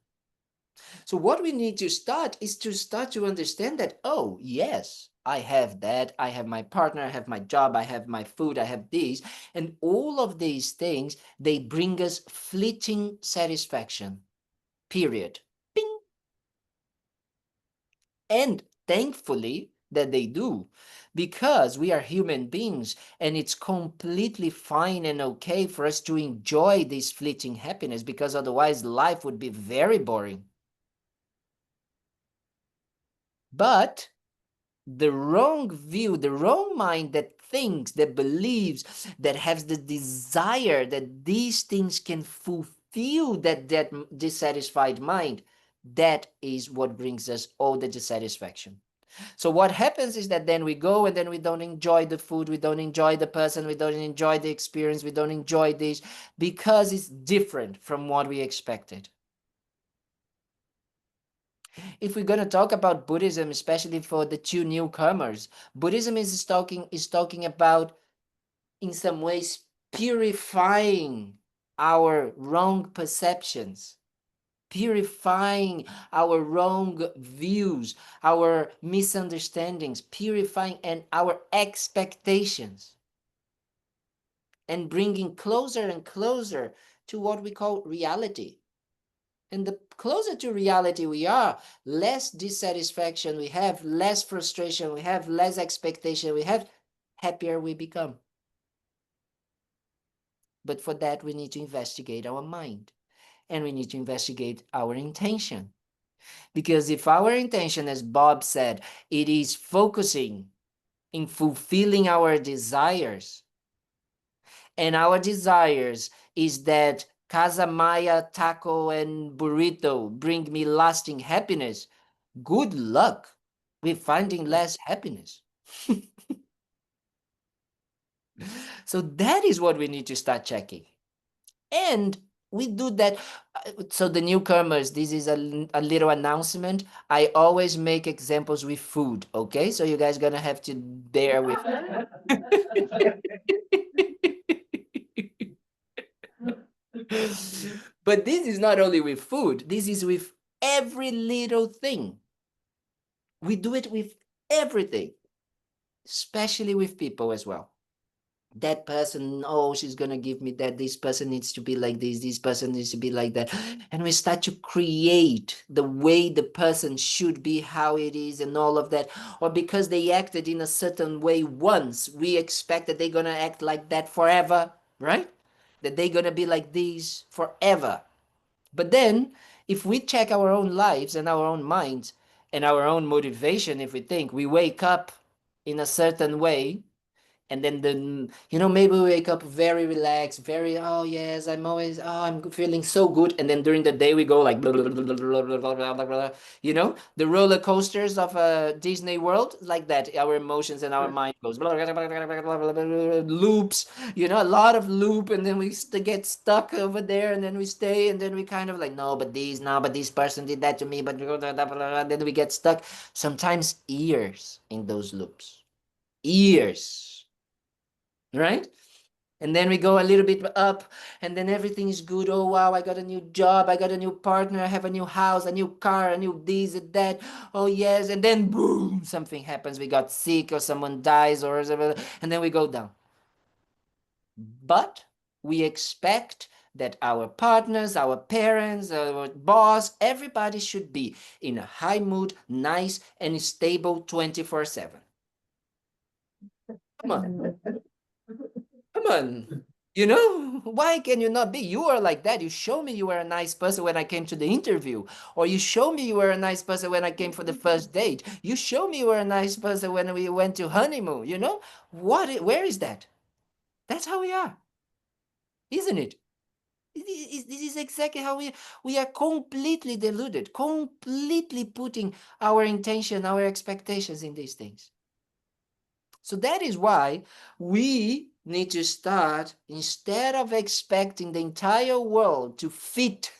So what we need to start is to start to understand that, oh, yes, I have that. I have my partner. I have my job. I have my food. I have these. And all of these things, they bring us fleeting satisfaction. Period. Bing. And thankfully that they do, because we are human beings and it's completely fine and okay for us to enjoy this fleeting happiness, because otherwise life would be very boring. But the wrong view, the wrong mind that thinks, that believes, that has the desire that these things can fulfill that dissatisfied mind, that is what brings us all the dissatisfaction. So what happens is that then we go and then we don't enjoy the food, we don't enjoy the person, we don't enjoy the experience, we don't enjoy this because it's different from what we expected. If we're going to talk about Buddhism, especially for the two newcomers, Buddhism is talking about, in some ways, purifying our wrong perceptions, purifying our wrong views, our misunderstandings, purifying and our expectations, and bringing closer and closer to what we call reality. And the closer to reality we are, less dissatisfaction we have, less frustration we have, less expectation we have, happier we become. But for that, we need to investigate our mind. And we need to investigate our intention. Because if our intention, as Bob said, it is focusing in fulfilling our desires, and our desires is that Casa Maya, taco, and burrito bring me lasting happiness, good luck with finding less happiness. So that is what we need to start checking. And we do that. So the newcomers, this is a little announcement. I always make examples with food, okay? So you guys gonna have to bear with But this is not only with food, this is with every little thing. We do it with everything, especially with people as well. That person, oh, she's going to give me that. This person needs to be like this person needs to be like that. And we start to create the way the person should be, how it is, and all of that. Or because they acted in a certain way once, we expect that they're going to act like that forever, right? That they're going to be like this forever. But then, if we check our own lives and our own minds and our own motivation, if we think we wake up in a certain way, And then maybe we wake up very relaxed, very, oh yes, I'm feeling so good. And then during the day we go like, blah, blah, blah, blah, blah, blah, blah, blah, blah. The roller coasters of Disney World, like that. Our emotions and our mind goes blah, blah, blah, blah, blah, blah, blah, blah, loops, a lot of loop. And then we get stuck over there, and then we stay, and then we kind of like, no, but this person did that to me, but blah, blah, blah, blah, then we get stuck. Sometimes years in those loops. Years. Right? And then we go a little bit up, and then everything is good. Oh, wow, I got a new job. I got a new partner. I have a new house, a new car, a new this and that. Oh, yes. And then, boom, something happens. We got sick, or someone dies, or and then we go down. But we expect that our partners, our parents, our boss, everybody should be in a high mood, nice, and stable 24/7. Come on. Come on. Why can you not be? You are like that. You show me you were a nice person when I came to the interview. Or you show me you were a nice person when I came for the first date. You show me you were a nice person when we went to honeymoon. Where is that? That's how we are. Isn't it? This is exactly how we are completely deluded, completely putting our intention, our expectations in these things. So that is why we need to start, instead of expecting the entire world to fit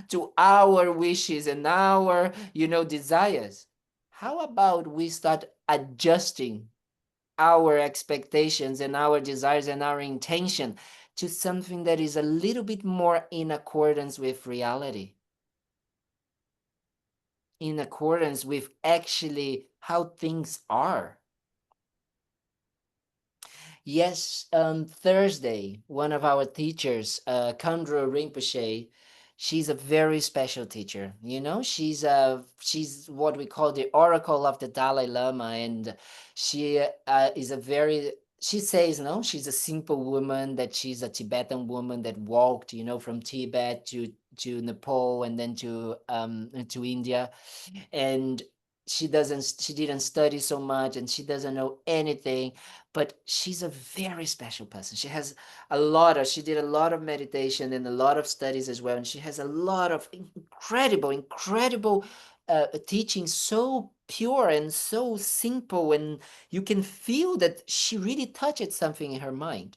to our wishes and our, desires, how about we start adjusting our expectations and our desires and our intention to something that is a little bit more in accordance with reality, in accordance with actually how things are. Yes, Thursday, one of our teachers, Kandro Rinpoche, she's a very special teacher. She's what we call the oracle of the Dalai Lama, and she is a very. She says, no, she's a simple woman, that she's a Tibetan woman that walked, from Tibet to Nepal and then to India, and she didn't study so much, and she doesn't know anything, but she's a very special person. She did a lot of meditation and a lot of studies as well, and she has a lot of incredible teaching, so pure and so simple, and you can feel that she really touched something in her mind.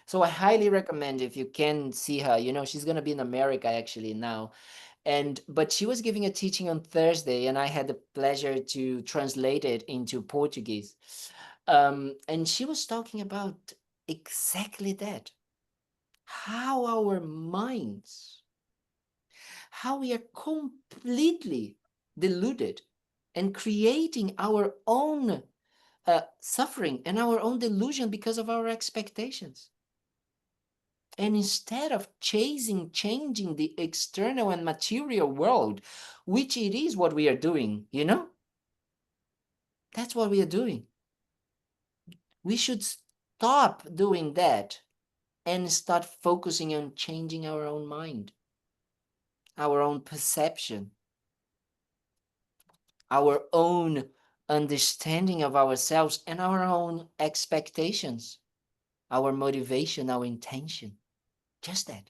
So I highly recommend, if you can see her, she's going to be in America actually now. But she was giving a teaching on Thursday, and I had the pleasure to translate it into Portuguese. And she was talking about exactly that. How our minds, how we are completely deluded and creating our own suffering and our own delusion because of our expectations. And instead of changing the external and material world, which it is what we are doing, that's what we are doing. We should stop doing that and start focusing on changing our own mind, our own perception, our own understanding of ourselves, and our own expectations, our motivation, our intention. Just that.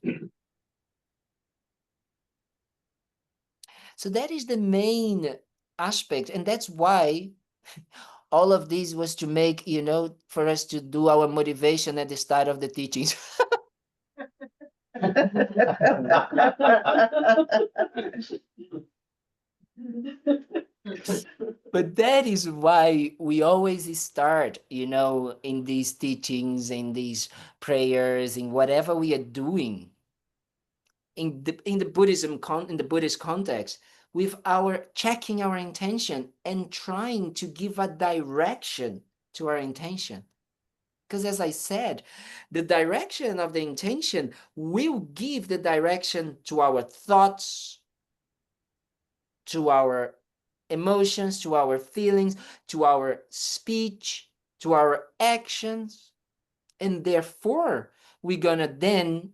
So that is the main aspect, and that's why all of this was to make, for us to do our motivation at the start of the teachings. But that is why we always start, in these teachings, in these prayers, in whatever we are doing in the Buddhist context, with our checking our intention and trying to give a direction to our intention. Because as I said, the direction of the intention will give the direction to our thoughts, to our emotions, to our feelings, to our speech, to our actions. And therefore, we're gonna then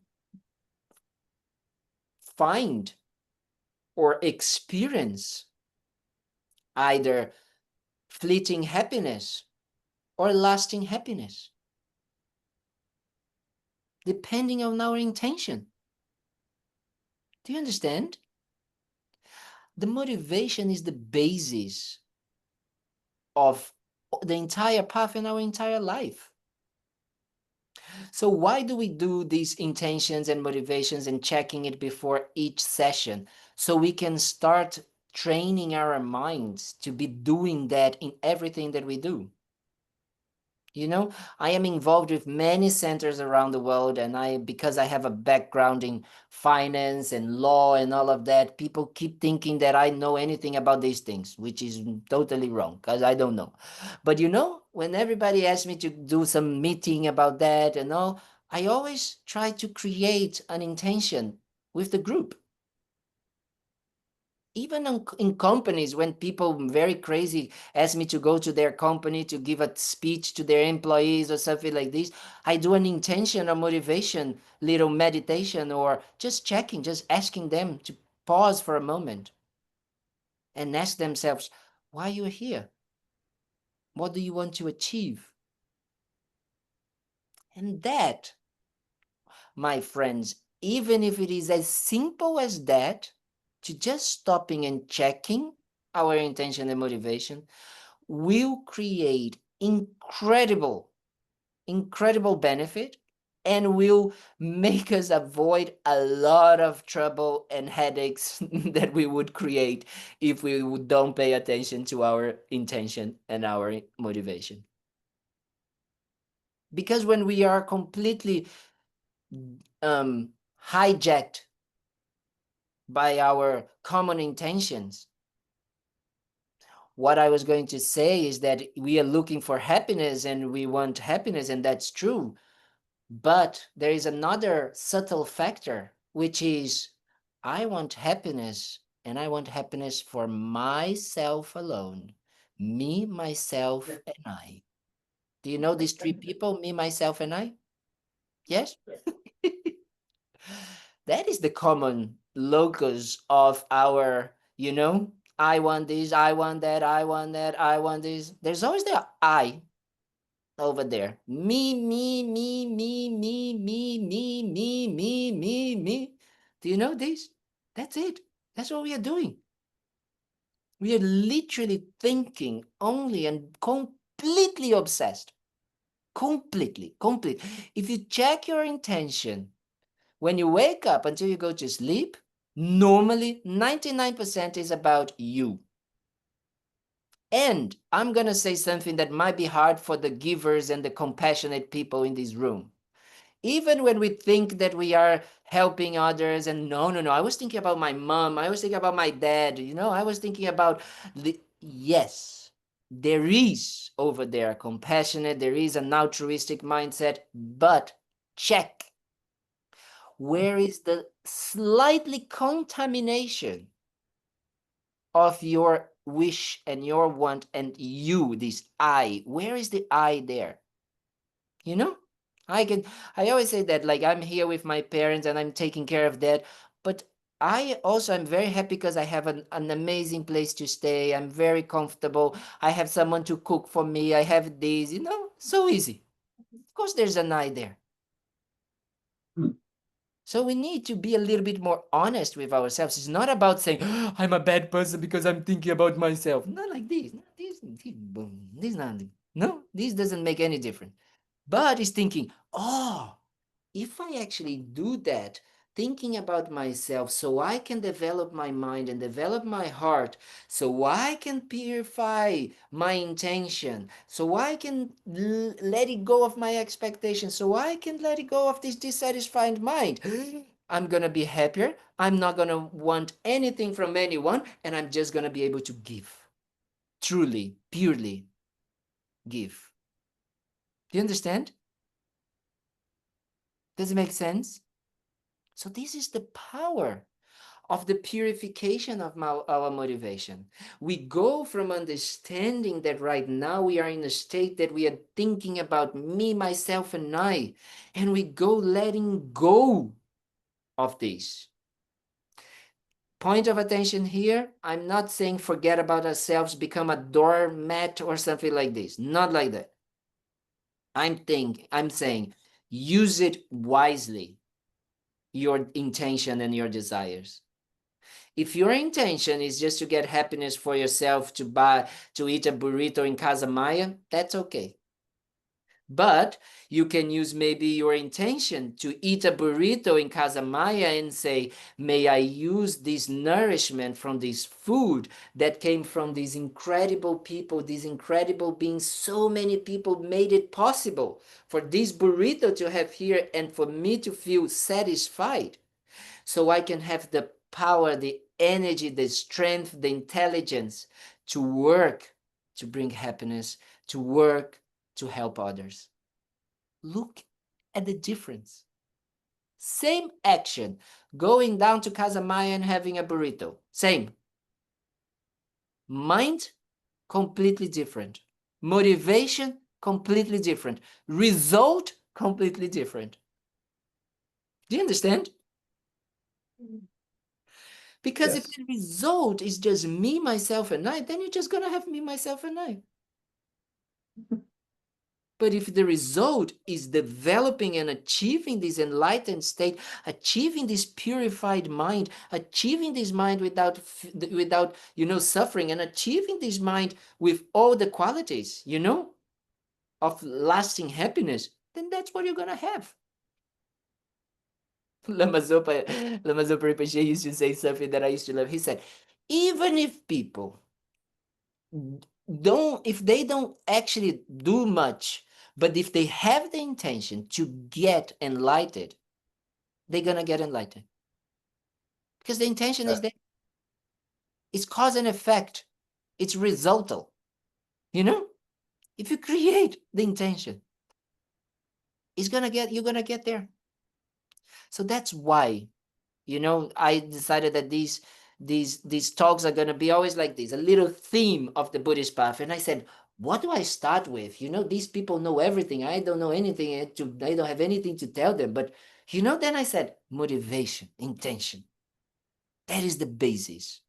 find or experience either fleeting happiness or lasting happiness, depending on our intention. Do you understand? The motivation is the basis of the entire path in our entire life. So why do we do these intentions and motivations and checking it before each session? So we can start training our minds to be doing that in everything that we do. You know, I am involved with many centers around the world, and because I have a background in finance and law and all of that, people keep thinking that I know anything about these things, which is totally wrong, because I don't know. But you know, when everybody asks me to do some meeting about that and all, I always try to create an intention with the group. Even in companies, when people very crazy ask me to go to their company to give a speech to their employees or something like this, I do an intention or motivation, little meditation, or just checking, just asking them to pause for a moment and ask themselves, why are you here? What do you want to achieve? And that, my friends, even if it is as simple as that, to just stopping and checking our intention and motivation, will create incredible benefit and will make us avoid a lot of trouble and headaches that we would create if we don't pay attention to our intention and our motivation. Because when we are completely hijacked by our common intentions, what I was going to say is that we are looking for happiness and we want happiness, and that's true. But there is another subtle factor, which is I want happiness, and I want happiness for myself alone. Me, myself, and I. Do you know these three people, me, myself, and I? Yes? That is the common locus of our, I want this, I want that, I want that, I want this. There's always the I over there. Me, me, me, me, me, me, me, me, me, me, me. Do you know this? That's it. That's what we are doing. We are literally thinking only and completely obsessed. Completely. If you check your intention, when you wake up until you go to sleep, normally 99% is about you. And I'm going to say something that might be hard for the givers and the compassionate people in this room. Even when we think that we are helping others, and no, I was thinking about my mom, I was thinking about my dad, I was thinking about, yes, there is over there compassionate, there is an altruistic mindset, but check. Where is the slightly contamination of your wish and your want and you, this I? Where is the I there? I always say that, like, I'm here with my parents and I'm taking care of that, but I also am very happy because I have an amazing place to stay. I'm very comfortable. I have someone to cook for me. I have this, so easy. Of course, there's an I there. So we need to be a little bit more honest with ourselves. It's not about saying, oh, I'm a bad person because I'm thinking about myself. Not like this. This nothing. No, this doesn't make any difference. But it's thinking, oh, if I actually do that, thinking about myself so I can develop my mind and develop my heart, so I can purify my intention, so I can let it go of my expectations, so I can let it go of this dissatisfied mind, I'm going to be happier. I'm not going to want anything from anyone, and I'm just going to be able to give. Truly, purely give. Do you understand? Does it make sense? So this is the power of the purification of our motivation. We go from understanding that right now we are in a state that we are thinking about me, myself, and I, and we go letting go of this. Point of attention here, I'm not saying forget about ourselves, become a doormat or something like this. Not like that. I'm saying, use it wisely, your intention and your desires. If your intention is just to get happiness for yourself, to eat a burrito in Casa Maya, that's okay. But you can use maybe your intention to eat a burrito in Casa Maya and say, may I use this nourishment from this food that came from these incredible people, these incredible beings. So many people made it possible for this burrito to have here and for me to feel satisfied. So I can have the power, the energy, the strength, the intelligence to work to bring happiness, to work to help others. Look at the difference. Same action, going down to Casa Maya and having a burrito. Same. Mind, completely different. Motivation, completely different. Result, completely different. Do you understand? Because if Yes. the result is just me, myself, and I, then you're just going to have me, myself, and I. But if the result is developing and achieving this enlightened state, achieving this purified mind, achieving this mind without suffering, and achieving this mind with all the qualities, of lasting happiness, then that's what you're going to have. Lama Zopa Rinpoche used to say something that I used to love. He said, even if people if they don't actually do much, but if they have the intention to get enlightened, they're going to get enlightened. Because the intention is there. It's cause and effect. It's resultal. If you create the intention, you're going to get there. So that's why, I decided that these talks are going to be always like this, a little theme of the Buddhist path. And I said, what do I start with? These people know everything. I don't know anything. I don't have anything to tell them. But, then I said, motivation, intention. That is the basis.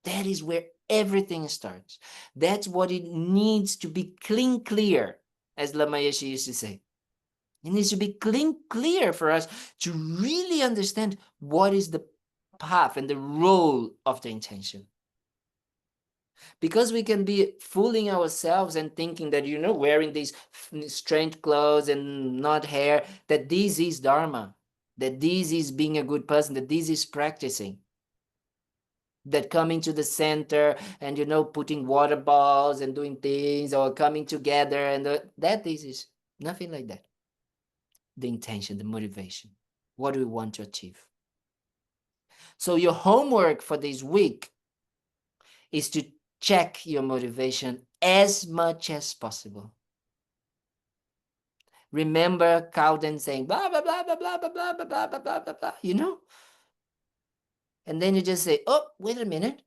That is where everything starts. That's what it needs to be clear, as Lama Yeshe used to say. It needs to be clear for us to really understand what is the path and the role of the intention. Because we can be fooling ourselves and thinking that, wearing these strange clothes and not hair, that this is Dharma, that this is being a good person, that this is practicing. That coming to the center and, putting water balls and doing things or coming together and that this is nothing like that. The intention, the motivation. What do we want to achieve? So your homework for this week is to check your motivation as much as possible. Remember Kalden saying blah, blah, blah, blah, blah, blah, blah, blah, blah, blah, blah, blah, And then you just say, oh, wait a minute.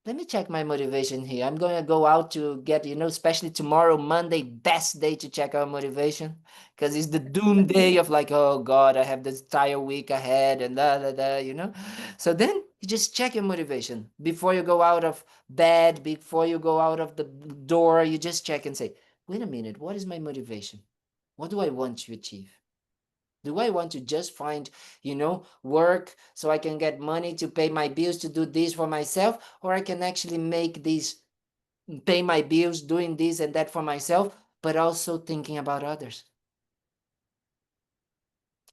Let me check my motivation here. I'm going to go out to get, especially tomorrow, Monday, best day to check our motivation. Because it's the doom day of like, oh God, I have this entire week ahead and So then you just check your motivation. Before you go out of bed, before you go out of the door, you just check and say, wait a minute, what is my motivation? What do I want to achieve? Do I want to just find, work so I can get money to pay my bills, to do this for myself? Or I can actually pay my bills doing this and that for myself, but also thinking about others.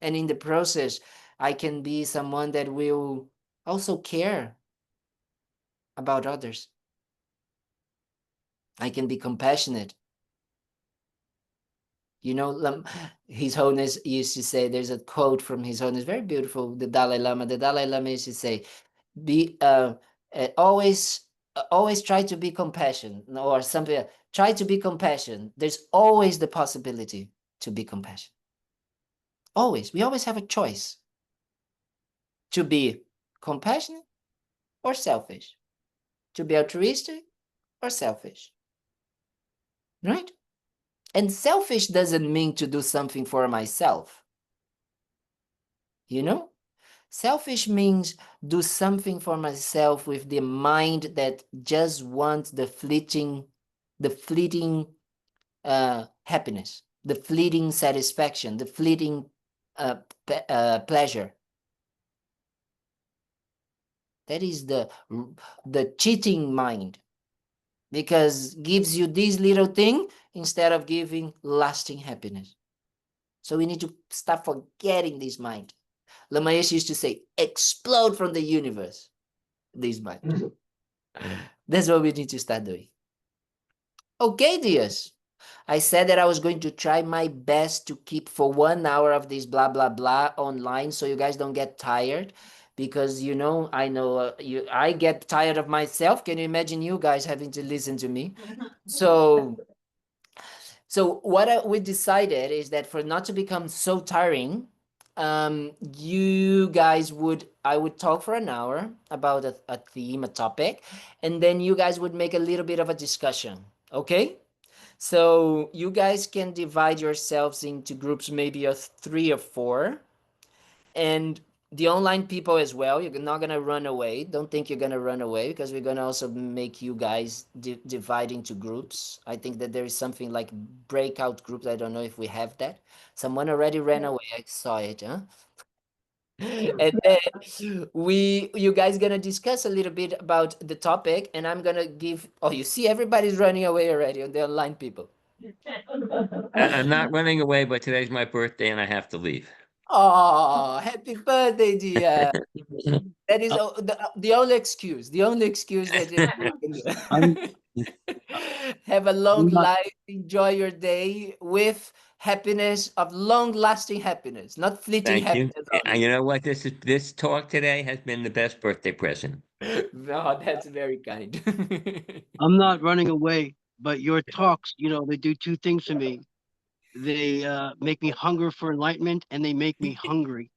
And in the process, I can be someone that will also care about others. I can be compassionate. His Holiness used to say, there's a quote from His Holiness, very beautiful, the Dalai Lama. The Dalai Lama used to say, always try to be compassionate, or something. Try to be compassionate. There's always the possibility to be compassionate. Always. We always have a choice to be compassionate or selfish, to be altruistic or selfish, right? And selfish doesn't mean to do something for myself. Selfish means do something for myself with the mind that just wants the fleeting happiness. the fleeting satisfaction, the fleeting pleasure. That is the cheating mind, because gives you this little thing instead of giving lasting happiness. So we need to start forgetting this mind. Lama Yeshe used to say, explode from the universe, this mind. That's what we need to start doing. Okay, dears. I said that I was going to try my best to keep for 1 hour of this blah, blah, blah online so you guys don't get tired. Because, you know, I know I get tired of myself. Can you imagine you guys having to listen to me? So what we decided is that for not to become so tiring, you guys I would talk for an hour about a theme, a topic, and then you guys would make a little bit of a discussion, okay? So you guys can divide yourselves into groups maybe of 3 or 4, and the online people as well. You're not gonna run away. Don't think you're gonna run away, because we're gonna also make you guys divide into groups. I think that there is something like breakout groups. I don't know if we have that. Someone already ran away. I saw it, huh? And then you guys gonna discuss a little bit about the topic, and I'm gonna give. Oh, you see, everybody's running away already on the online people. I'm not running away, but today's my birthday and I have to leave. Oh, happy birthday, dear. That is the only excuse. The only excuse that you can do. Have a long life. Enjoy your day with happiness, of long-lasting happiness, not fleeting Thank you. happiness And only. you know what? This talk today has been the best birthday present. No, that's very kind. I'm not running away, but your talks, you know, they do two things to me. They make me hunger for enlightenment, and they make me hungry.